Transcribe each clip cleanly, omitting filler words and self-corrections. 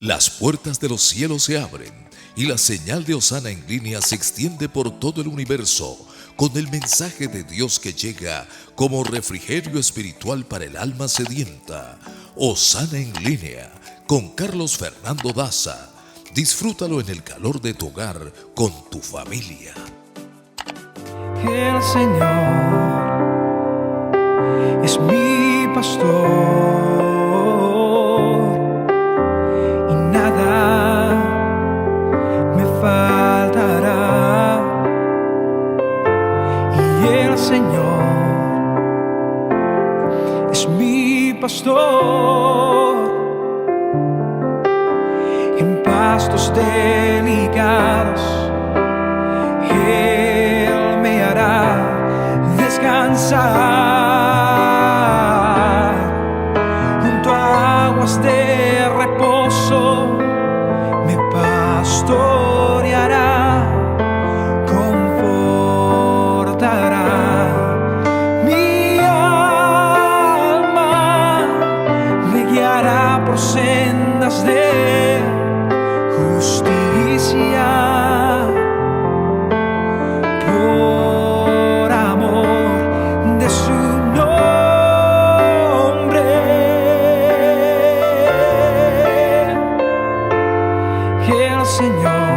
Las puertas de los cielos se abren y la señal de Hosana en línea se extiende por todo el universo con el mensaje de Dios que llega como refrigerio espiritual para el alma sedienta. Hosana en línea con Carlos Fernando Daza. Disfrútalo en el calor de tu hogar con tu familia. El Señor es mi pastor y nada me faltará. Y el Señor es mi pastor en pastos delicados. Él me hará descansar junto a aguas de reposo, me pastoreará, confortará mi alma, me guiará por sendas de justicia. Por amor de su nombre, el Señor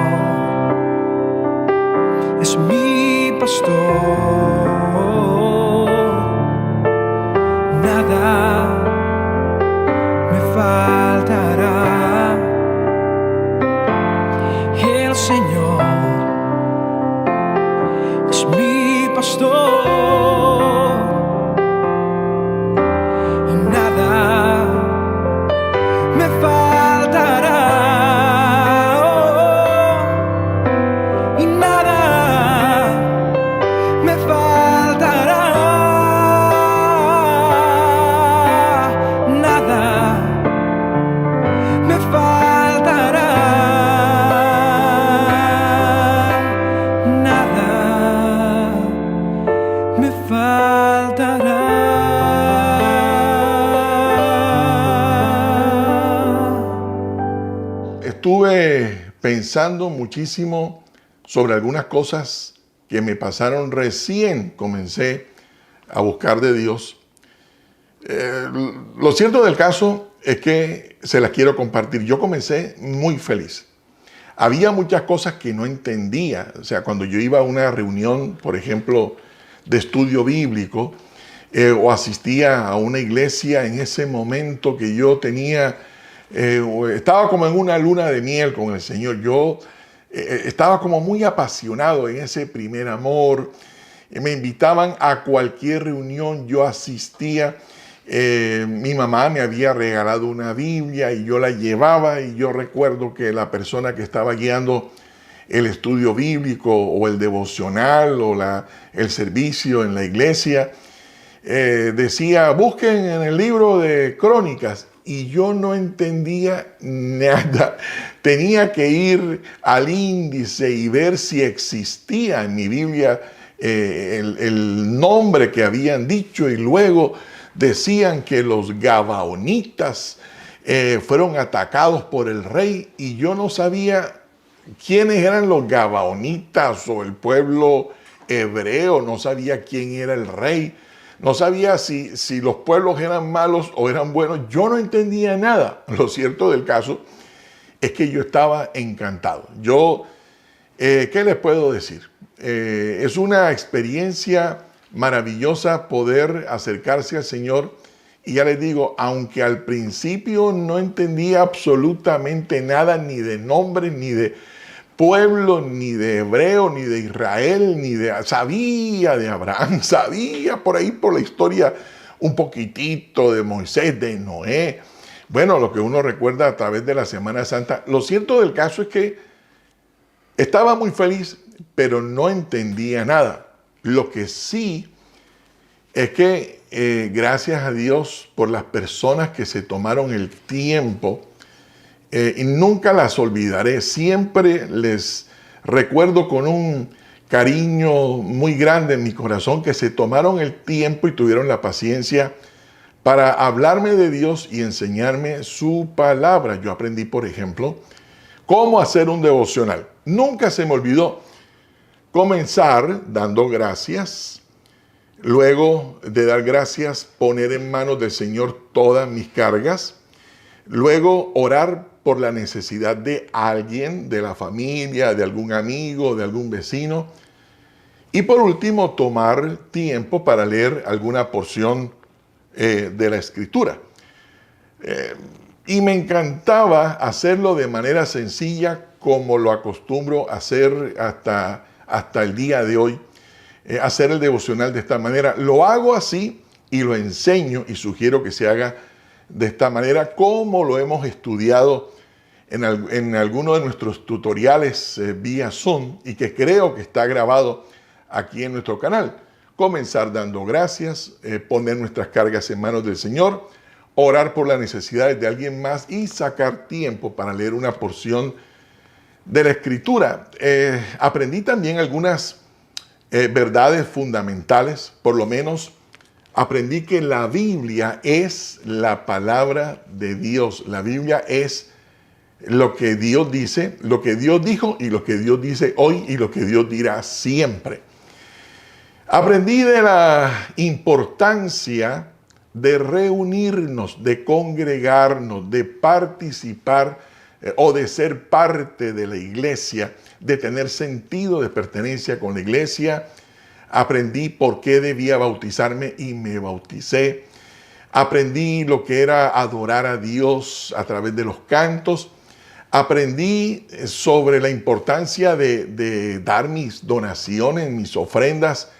es mi pastor, nada me faltará. El Señor es mi pastor y nada me faltará, y nada me faltará, nada me faltará, nada me faltará. Estuve pensando muchísimo sobre algunas cosas que me pasaron recién comencé a buscar de Dios. Lo cierto del caso es que se las quiero compartir. Yo comencé muy feliz. Había muchas cosas que no entendía. O sea, cuando yo iba a una reunión, por ejemplo, de estudio bíblico, o asistía a una iglesia en ese momento que yo tenía, estaba como en una luna de miel con el Señor. Yo estaba como muy apasionado en ese primer amor. Me invitaban a cualquier reunión, yo asistía. Mi mamá me había regalado una Biblia y yo la llevaba, y yo recuerdo que la persona que estaba guiando el estudio bíblico o el devocional o el servicio en la iglesia decía: busquen en el libro de Crónicas, y yo no entendía nada. Tenía que ir al índice y ver si existía en mi Biblia el nombre que habían dicho, y luego decían que los gabaonitas fueron atacados por el rey, y yo no sabía quiénes eran los gabaonitas o el pueblo hebreo, no sabía quién era el rey, no sabía si los pueblos eran malos o eran buenos. Yo no entendía nada. Lo cierto del caso es que yo estaba encantado. ¿Qué les puedo decir? Es una experiencia maravillosa poder acercarse al Señor. Y ya les digo, aunque al principio no entendía absolutamente nada, ni de nombre, ni de pueblo, ni de hebreo, ni de Israel, sabía de Abraham, sabía por ahí por la historia un poquitito de Moisés, de Noé. Bueno, lo que uno recuerda a través de la Semana Santa. Lo cierto del caso es que estaba muy feliz, pero no entendía nada. Lo que sí es que gracias a Dios por las personas que se tomaron el tiempo, y nunca las olvidaré. Siempre les recuerdo con un cariño muy grande en mi corazón que se tomaron el tiempo y tuvieron la paciencia para hablarme de Dios y enseñarme su palabra. Yo aprendí, por ejemplo, cómo hacer un devocional. Nunca se me olvidó comenzar dando gracias, luego de dar gracias, poner en manos del Señor todas mis cargas, luego orar por la necesidad de alguien, de la familia, de algún amigo, de algún vecino, y por último tomar tiempo para leer alguna porción de la Escritura. Y me encantaba hacerlo de manera sencilla, como lo acostumbro a hacer hasta el día de hoy, hacer el devocional de esta manera. Lo hago así y lo enseño y sugiero que se haga de esta manera, como lo hemos estudiado en alguno de nuestros tutoriales vía Zoom, y que creo que está grabado aquí en nuestro canal. Comenzar dando gracias, poner nuestras cargas en manos del Señor, orar por las necesidades de alguien más y sacar tiempo para leer una porción de la Escritura. Aprendí también algunas verdades fundamentales. Por lo menos aprendí que la Biblia es la palabra de Dios. La Biblia es lo que Dios dice, lo que Dios dijo y lo que Dios dice hoy y lo que Dios dirá siempre. Aprendí de la importancia de reunirnos, de congregarnos, de participar o de ser parte de la iglesia, de tener sentido de pertenencia con la iglesia. Aprendí por qué debía bautizarme y me bauticé. Aprendí lo que era adorar a Dios a través de los cantos. Aprendí sobre la importancia de dar mis donaciones, mis ofrendas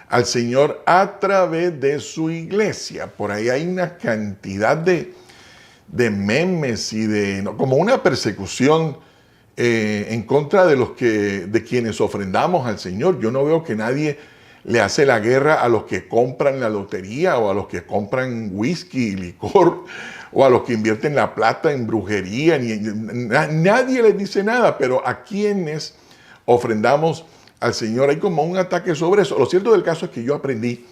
al Señor a través de su iglesia. Por ahí hay una cantidad de memes y como una persecución en contra de quienes ofrendamos al Señor. Yo no veo que nadie le hace la guerra a los que compran la lotería, o a los que compran whisky y licor, o a los que invierten la plata en brujería. Nadie les dice nada, pero a quienes ofrendamos al Señor hay como un ataque sobre eso. Lo cierto del caso es que yo aprendí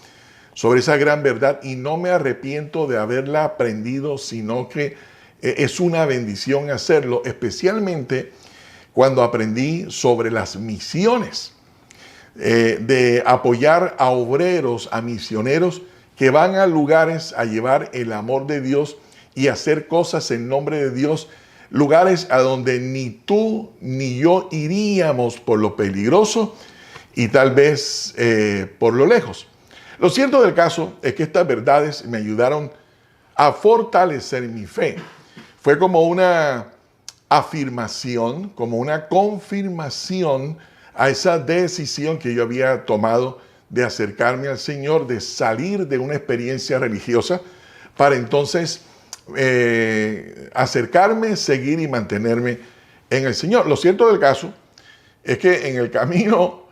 sobre esa gran verdad y no me arrepiento de haberla aprendido, sino que es una bendición hacerlo, especialmente cuando aprendí sobre las misiones, de apoyar a obreros, a misioneros que van a lugares a llevar el amor de Dios y hacer cosas en nombre de Dios, lugares a donde ni tú ni yo iríamos por lo peligroso y tal vez por lo lejos. Lo cierto del caso es que estas verdades me ayudaron a fortalecer mi fe. Fue como una afirmación, como una confirmación a esa decisión que yo había tomado de acercarme al Señor, de salir de una experiencia religiosa para entonces acercarme, seguir y mantenerme en el Señor. Lo cierto del caso es que en el camino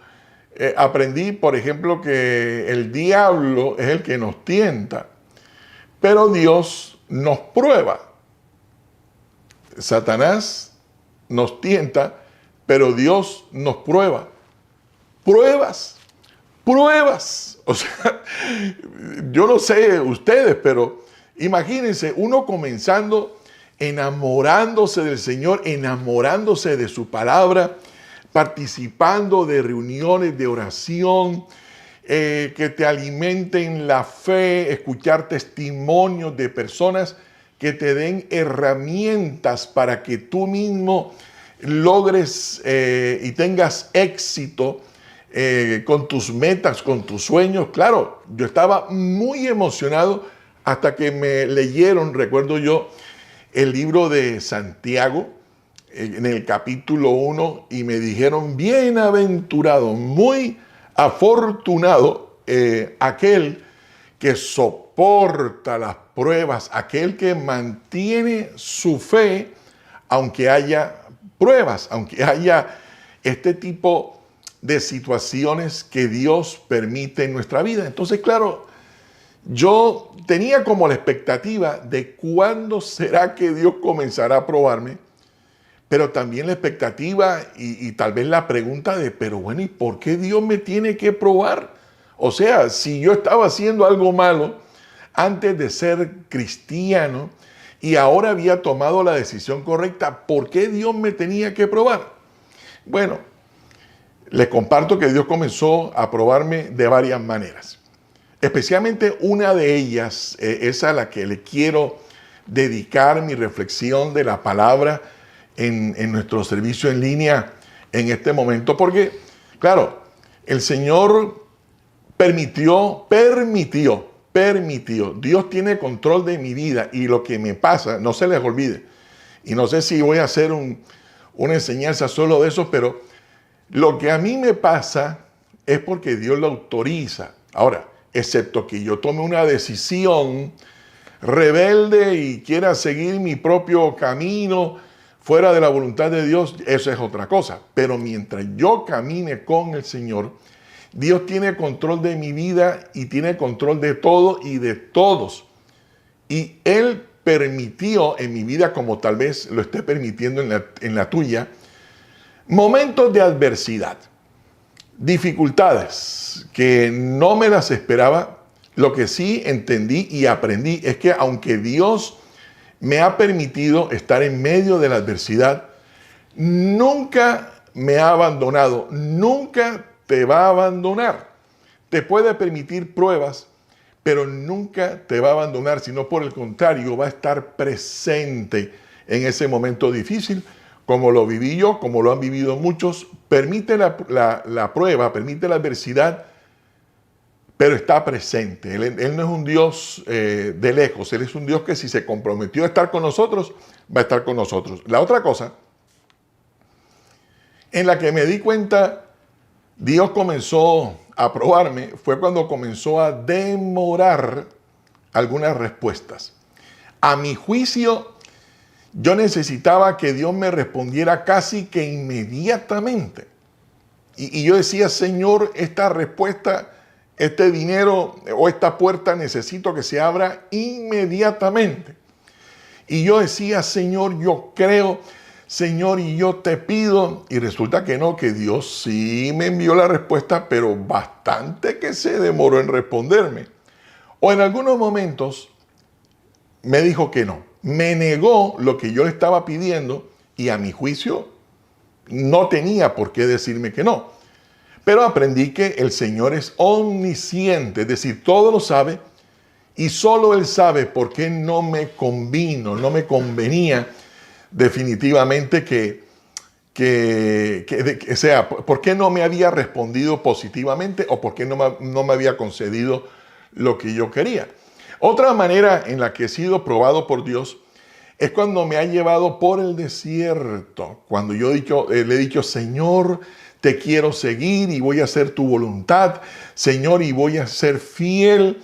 aprendí, por ejemplo, que el diablo es el que nos tienta, pero Dios nos prueba. Satanás nos tienta, pero Dios nos prueba. Pruebas. O sea, yo no sé ustedes, pero imagínense uno comenzando enamorándose del Señor, enamorándose de su palabra, participando de reuniones de oración, que te alimenten la fe, escuchar testimonios de personas que te den herramientas para que tú mismo logres y tengas éxito con tus metas, con tus sueños. Claro, yo estaba muy emocionado hasta que me leyeron, recuerdo yo, el libro de Santiago en el capítulo 1 y me dijeron: bienaventurado, muy afortunado aquel que soporta las pruebas, aquel que mantiene su fe aunque haya pruebas, aunque haya este tipo de situaciones que Dios permite en nuestra vida. Entonces, claro, yo tenía como la expectativa de cuándo será que Dios comenzará a probarme, pero también la expectativa y tal vez la pregunta de, pero bueno, ¿y por qué Dios me tiene que probar? O sea, si yo estaba haciendo algo malo, antes de ser cristiano y ahora había tomado la decisión correcta. ¿Por qué Dios me tenía que probar? Bueno, les comparto que Dios comenzó a probarme de varias maneras. Especialmente una de ellas es a la que le quiero dedicar mi reflexión de la palabra en nuestro servicio en línea en este momento. Porque, claro, el Señor permitió. Dios tiene control de mi vida y lo que me pasa, no se les olvide. Y no sé si voy a hacer una enseñanza solo de eso, pero lo que a mí me pasa es porque Dios lo autoriza. Ahora, excepto que yo tome una decisión rebelde y quiera seguir mi propio camino fuera de la voluntad de Dios, eso es otra cosa. Pero mientras yo camine con el Señor, Dios tiene control de mi vida y tiene control de todo y de todos. Y Él permitió en mi vida, como tal vez lo esté permitiendo en la tuya, momentos de adversidad, dificultades que no me las esperaba. Lo que sí entendí y aprendí es que aunque Dios me ha permitido estar en medio de la adversidad, nunca me ha abandonado, nunca te va a abandonar. Te puede permitir pruebas, pero nunca te va a abandonar, sino por el contrario, va a estar presente en ese momento difícil, como lo viví yo, como lo han vivido muchos. Permite la prueba, permite la adversidad, pero está presente. Él no es un Dios de lejos, Él es un Dios que si se comprometió a estar con nosotros, va a estar con nosotros. La otra cosa en la que me di cuenta, Dios comenzó a probarme, fue cuando comenzó a demorar algunas respuestas. A mi juicio, yo necesitaba que Dios me respondiera casi que inmediatamente. Y yo decía, Señor, esta respuesta, este dinero o esta puerta necesito que se abra inmediatamente. Y yo decía, Señor, yo creo, Señor, y yo te pido. Y resulta que no, que Dios sí me envió la respuesta, pero bastante que se demoró en responderme. O en algunos momentos me dijo que no. Me negó lo que yo le estaba pidiendo y a mi juicio no tenía por qué decirme que no. Pero aprendí que el Señor es omnisciente, es decir, todo lo sabe y solo Él sabe por qué no me convino, no me convenía definitivamente o sea, por qué no me había respondido positivamente o por qué no me había concedido lo que yo quería. Otra manera en la que he sido probado por Dios es cuando me ha llevado por el desierto, cuando yo le he dicho, Señor, te quiero seguir y voy a hacer tu voluntad, Señor, y voy a ser fiel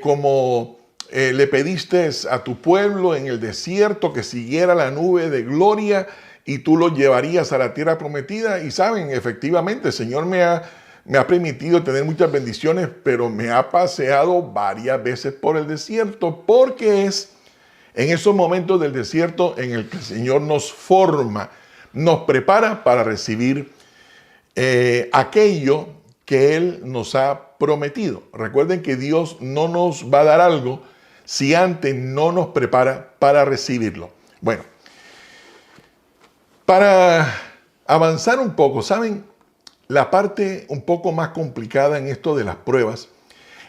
como le pediste a tu pueblo en el desierto que siguiera la nube de gloria y tú lo llevarías a la tierra prometida. Y saben, efectivamente, el Señor me ha permitido tener muchas bendiciones, pero me ha paseado varias veces por el desierto, porque es en esos momentos del desierto en el que el Señor nos forma, nos prepara para recibir aquello que Él nos ha prometido. Recuerden que Dios no nos va a dar algo si antes no nos prepara para recibirlo. Bueno, para avanzar un poco, ¿saben? La parte un poco más complicada en esto de las pruebas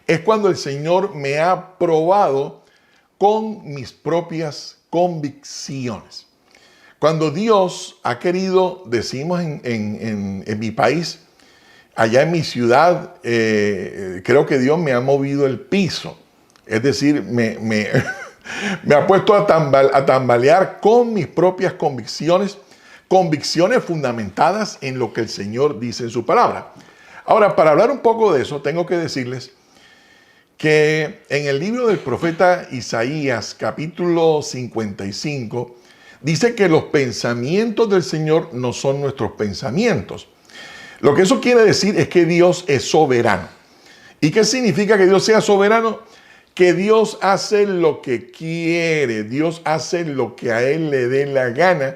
es cuando el Señor me ha probado con mis propias convicciones. Cuando Dios ha querido, decimos en mi país, allá en mi ciudad, creo que Dios me ha movido el piso. Es decir, me ha puesto a tambalear con mis propias convicciones fundamentadas en lo que el Señor dice en su palabra. Ahora, para hablar un poco de eso, tengo que decirles que en el libro del profeta Isaías, capítulo 55, dice que los pensamientos del Señor no son nuestros pensamientos. Lo que eso quiere decir es que Dios es soberano. ¿Y qué significa que Dios sea soberano? Que Dios hace lo que quiere, Dios hace lo que a Él le dé la gana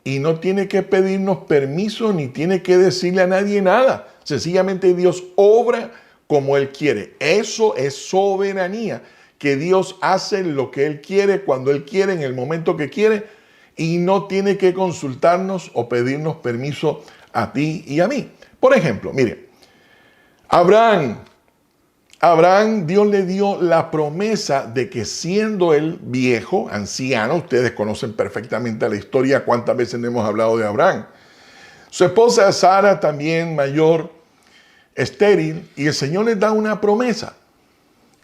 y no tiene que pedirnos permiso ni tiene que decirle a nadie nada. Sencillamente Dios obra como Él quiere. Eso es soberanía. que Dios hace lo que Él quiere, cuando Él quiere, en el momento que quiere, y no tiene que consultarnos o pedirnos permiso a ti y a mí. Por ejemplo, mire, Abraham, Dios le dio la promesa de que siendo él viejo, anciano, ustedes conocen perfectamente la historia, cuántas veces hemos hablado de Abraham. Su esposa Sara también mayor, estéril, y el Señor les da una promesa.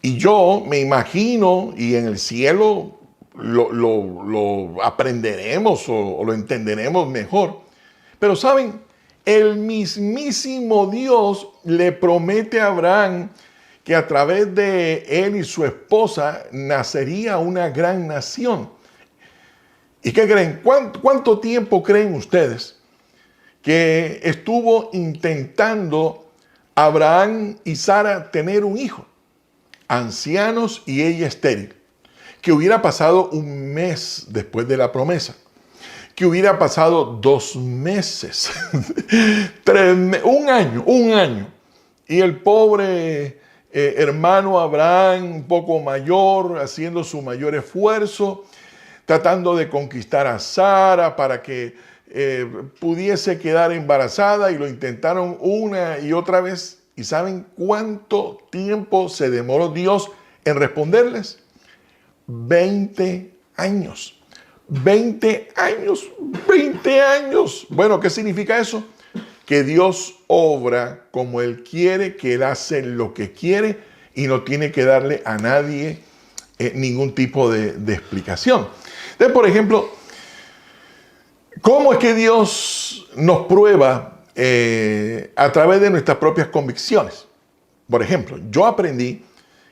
Y yo me imagino, y en el cielo lo aprenderemos o lo entenderemos mejor. Pero saben, el mismísimo Dios le promete a Abraham que a través de él y su esposa nacería una gran nación. ¿Y qué creen? ¿Cuánto tiempo creen ustedes que estuvo intentando Abraham y Sara tener un hijo? Ancianos y ella estéril. Que hubiera pasado un mes después de la promesa. Que hubiera pasado 2 meses. 1 año. Y el pobre hermano Abraham, un poco mayor, haciendo su mayor esfuerzo, tratando de conquistar a Sara para que pudiese quedar embarazada, y lo intentaron una y otra vez. ¿Y saben cuánto tiempo se demoró Dios en responderles? 20 años. 20 años. 20 años. Bueno, ¿qué significa eso? Que Dios obra como Él quiere, que Él hace lo que quiere y no tiene que darle a nadie ningún tipo de explicación. Entonces, por ejemplo, ¿cómo es que Dios nos prueba a través de nuestras propias convicciones? Por ejemplo, yo aprendí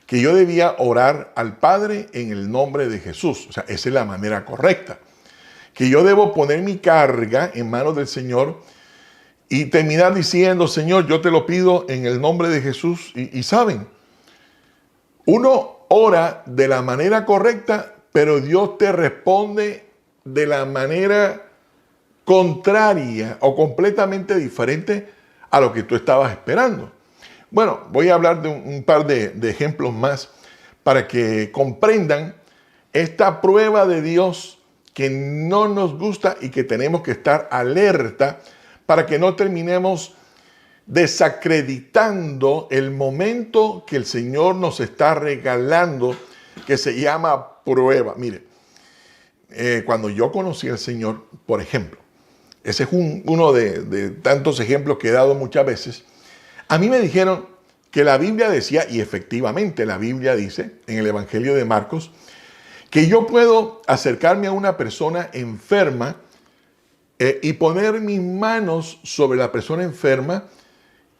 que yo debía orar al Padre en el nombre de Jesús. O sea, esa es la manera correcta. Que yo debo poner mi carga en manos del Señor y terminar diciendo: Señor, yo te lo pido en el nombre de Jesús. Y saben, uno ora de la manera correcta, pero Dios te responde de la manera contraria o completamente diferente a lo que tú estabas esperando. Bueno, voy a hablar de un par de ejemplos más para que comprendan esta prueba de Dios que no nos gusta y que tenemos que estar alerta para que no terminemos desacreditando el momento que el Señor nos está regalando, que se llama prueba. Mire, cuando yo conocí al Señor, por ejemplo, ese es uno de tantos ejemplos que he dado muchas veces. A mí me dijeron que la Biblia decía, y efectivamente la Biblia dice en el Evangelio de Marcos, que yo puedo acercarme a una persona enferma y poner mis manos sobre la persona enferma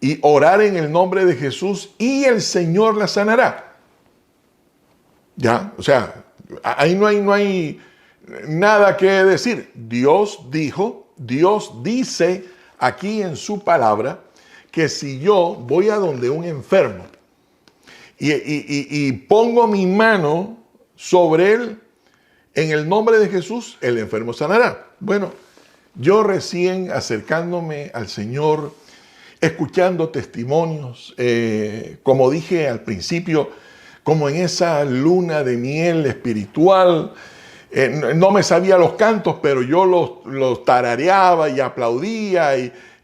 y orar en el nombre de Jesús y el Señor la sanará. ¿Ya? O sea, ahí no hay nada que decir. Dios dijo, Dios dice aquí en su palabra que si yo voy a donde un enfermo y pongo mi mano sobre él en el nombre de Jesús, el enfermo sanará. Bueno, yo recién acercándome al Señor, escuchando testimonios, como dije al principio, como en esa luna de miel espiritual. No me sabía los cantos, pero yo los tarareaba y aplaudía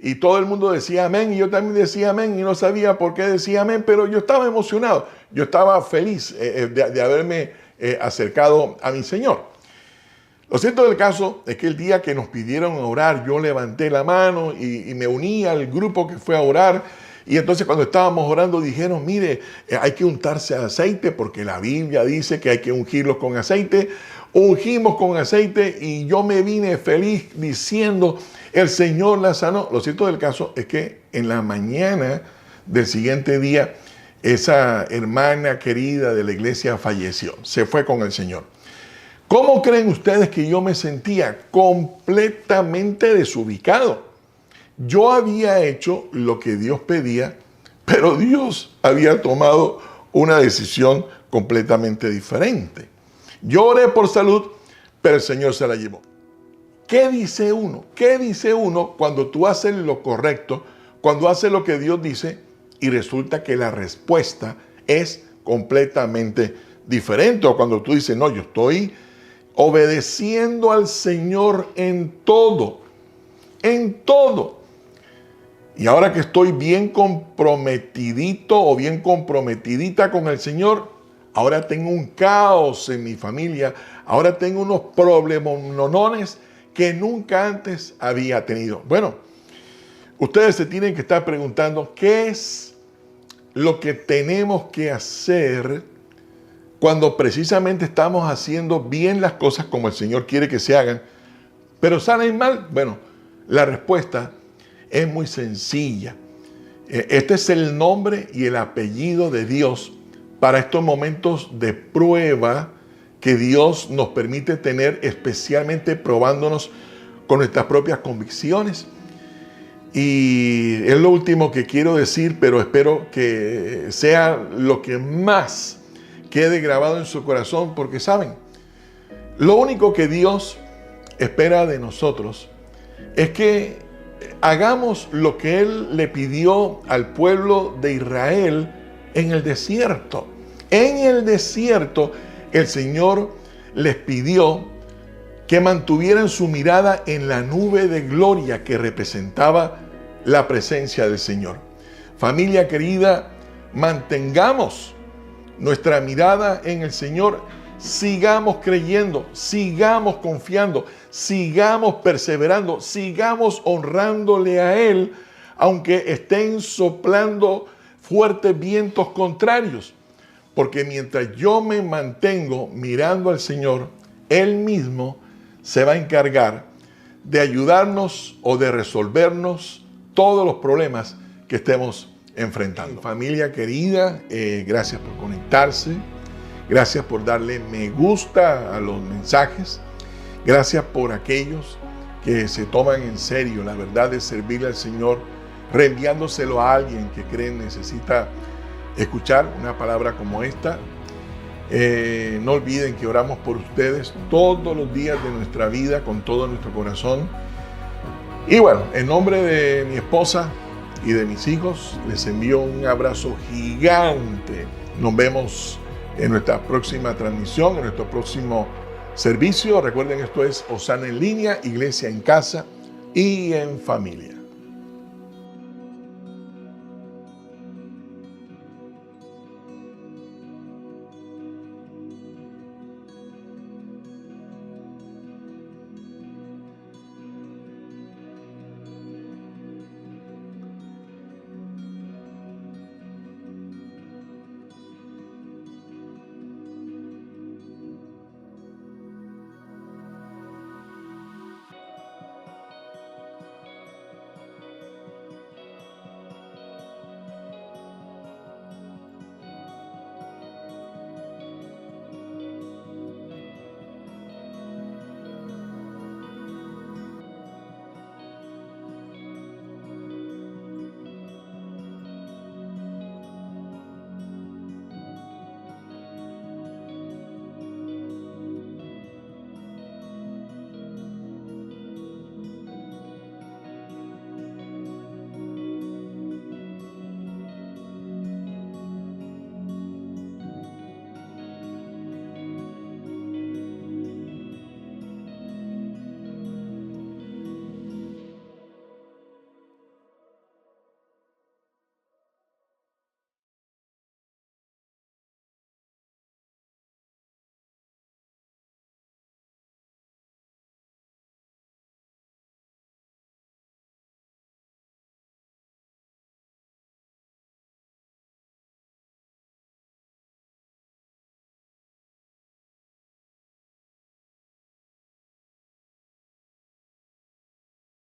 y todo el mundo decía amén, y yo también decía amén, y no sabía por qué decía amén, pero yo estaba emocionado, yo estaba feliz de haberme acercado a mi Señor. Lo cierto del caso es que el día que nos pidieron orar, yo levanté la mano y me uní al grupo que fue a orar. Y entonces cuando estábamos orando dijeron, mire, hay que untarse aceite porque la Biblia dice que hay que ungirlos con aceite. Ungimos con aceite y yo me vine feliz diciendo, el Señor la sanó. Lo cierto del caso es que en la mañana del siguiente día, esa hermana querida de la iglesia falleció, se fue con el Señor. ¿Cómo creen ustedes que yo me sentía? Completamente desubicado. Yo había hecho lo que Dios pedía, pero Dios había tomado una decisión completamente diferente. Yo oré por salud, pero el Señor se la llevó. ¿Qué dice uno? ¿Qué dice uno cuando tú haces lo correcto, cuando haces lo que Dios dice y resulta que la respuesta es completamente diferente, o cuando tú dices, no, yo estoy obedeciendo al Señor en todo, en todo. Y ahora que estoy bien comprometidito o bien comprometidita con el Señor, ahora tengo un caos en mi familia, ahora tengo unos problemonones que nunca antes había tenido. Bueno, ustedes se tienen que estar preguntando, ¿qué es lo que tenemos que hacer cuando precisamente estamos haciendo bien las cosas como el Señor quiere que se hagan, pero salen mal? Bueno, la respuesta es muy sencilla. Este es el nombre y el apellido de Dios para estos momentos de prueba que Dios nos permite tener, especialmente probándonos con nuestras propias convicciones. Y es lo último que quiero decir, pero espero que sea lo que más quede grabado en su corazón, porque saben, lo único que Dios espera de nosotros es que hagamos lo que Él le pidió al pueblo de Israel en el desierto. En el desierto, el Señor les pidió que mantuvieran su mirada en la nube de gloria que representaba la presencia del Señor. Familia querida, mantengamos nuestra mirada en el Señor, sigamos creyendo, sigamos confiando, sigamos perseverando, sigamos honrándole a Él, aunque estén soplando fuertes vientos contrarios. Porque mientras yo me mantengo mirando al Señor, Él mismo se va a encargar de ayudarnos o de resolvernos todos los problemas que estemos enfrentando. Familia querida, gracias por conectarse, gracias por darle me gusta a los mensajes, gracias por aquellos que se toman en serio la verdad de servirle al Señor, reenviándoselo a alguien que creen necesita escuchar una palabra como esta. No olviden que oramos por ustedes todos los días de nuestra vida con todo nuestro corazón. Y bueno, en nombre de mi esposa y de mis hijos, les envío un abrazo gigante. Nos vemos en nuestra próxima transmisión, en nuestro próximo servicio. Recuerden, esto es Osana en línea, iglesia en casa y en familia.